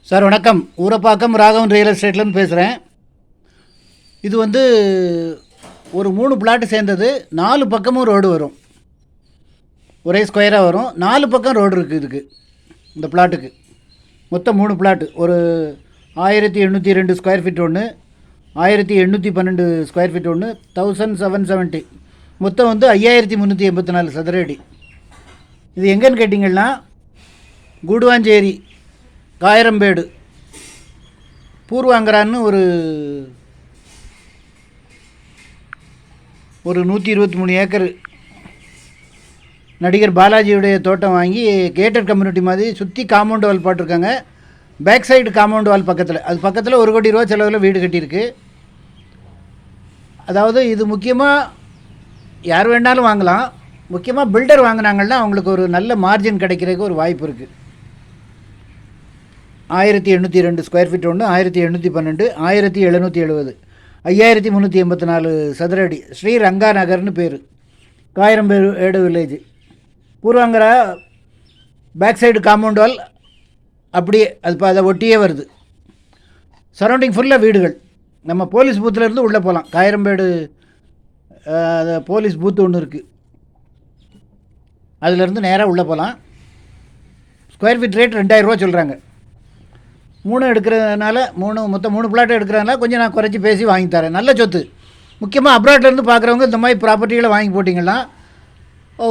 Sir வணக்கம். Urapakkam Raghavan real எஸ்டேட்லேருந்து பேசுகிறேன். இது ஒரு 3 பிளாட்டு சேர்ந்தது. 4 பக்கமும் ரோடு வரும். ஒரே ஸ்கொயராக வரும். 4 பக்கம் ரோடு இருக்குது இதுக்கு. இந்த பிளாட்டுக்கு மொத்தம் 3 பிளாட்டு. ஒரு 1802 ஸ்கொயர் ஃபீட் ஒன்று, 1812 ஸ்கொயர் ஃபீட் ஒன்று, 1770. மொத்தம் 5384 சதுர அடி. இது எங்கேன்னு கேட்டிங்கன்னா, கூடுவாஞ்சேரி காயரம்பேடு பூர்வாங்கரான்னு ஒரு 123 ஏக்கர் நடிகர் பாலாஜியுடைய தோட்டம் வாங்கி கேட்டட் கம்யூனிட்டி மாதிரி சுற்றி காம்பவுண்ட் வால் போட்டிருக்காங்க. பேக் சைடு காம்பவுண்ட் வால் பக்கத்தில், அது பக்கத்தில் 1 கோடி ரூபா செலவில் வீடு கட்டியிருக்கு. அதாவது இது முக்கியமாக யார் வேணாலும் வாங்கலாம். முக்கியமாக பில்டர் வாங்கினாங்கன்னா அவங்களுக்கு ஒரு நல்ல மார்ஜின் கிடைக்கிறதுக்கு ஒரு வாய்ப்பு இருக்குது. 1802 ஸ்கொயர் ஃபீட் ஒன்று, 1812, 1770, 5384 சதுர அடி. ஸ்ரீரங்கா நகர்னு பேர். Kayarambedu village. Puravankara back side compound wall அப்படியே அது அதை ஒட்டியே வருது. சரௌண்டிங் ஃபுல்லாக வீடுகள். நம்ம போலீஸ் பூத்துலேருந்து உள்ளே போகலாம். காயரம்பேடு போலீஸ் பூத்து ஒன்று இருக்குது, அதிலேருந்து நேராக உள்ளே போகலாம். ஸ்கொயர் ஃபீட் ரேட் 2000 ரூபா சொல்கிறாங்க. 3 எடுக்கிறதுனால மொத்தம் 3 பிளாட் எடுக்கிறதுனால கொஞ்சம் நான் குறைச்சி பேசி வாங்கி தரேன். நல்ல சொத்து. முக்கியமாக அப்ராட்லேருந்து பார்க்குறவங்க இந்த மாதிரி ப்ராப்பர்ட்டிகளை வாங்கி போட்டிங்கன்னா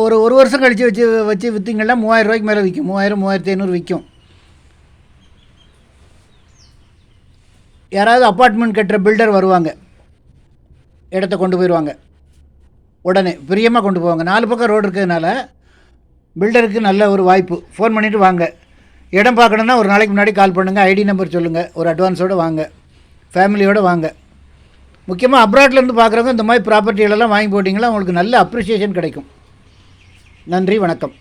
ஒரு வருஷம் கழித்து வச்சு விற்றிங்கன்னா 3000 ரூபாய்க்கு மேலே விற்கும். 3000, 3500 விற்கும். யாராவது அப்பார்ட்மெண்ட் கட்டுற பில்டர் வருவாங்க, இடத்த கொண்டு போயிடுவாங்க. உடனே பிரியமாக கொண்டு போவாங்க. 4 பக்கம் ரோடு இருக்கிறதுனால பில்டருக்கு நல்ல ஒரு வாய்ப்பு. ஃபோன் பண்ணிவிட்டு வாங்க. இடம் பார்க்கணுன்னா ஒரு நாளைக்கு முன்னாடி கால் பண்ணுங்கள். ஐடி நம்பர் சொல்லுங்கள். ஒரு அட்வான்ஸோடு வாங்க. ஃபேமிலியோடு வாங்க. முக்கியமாக அப்ராட்லேருந்து பார்க்குறவங்க இந்த மாதிரி ப்ராப்பர்ட்டிகளெல்லாம் வாங்கி போட்டிங்கன்னா உங்களுக்கு நல்ல அப்ரிஷியேஷன் கிடைக்கும். நன்றி, வணக்கம்.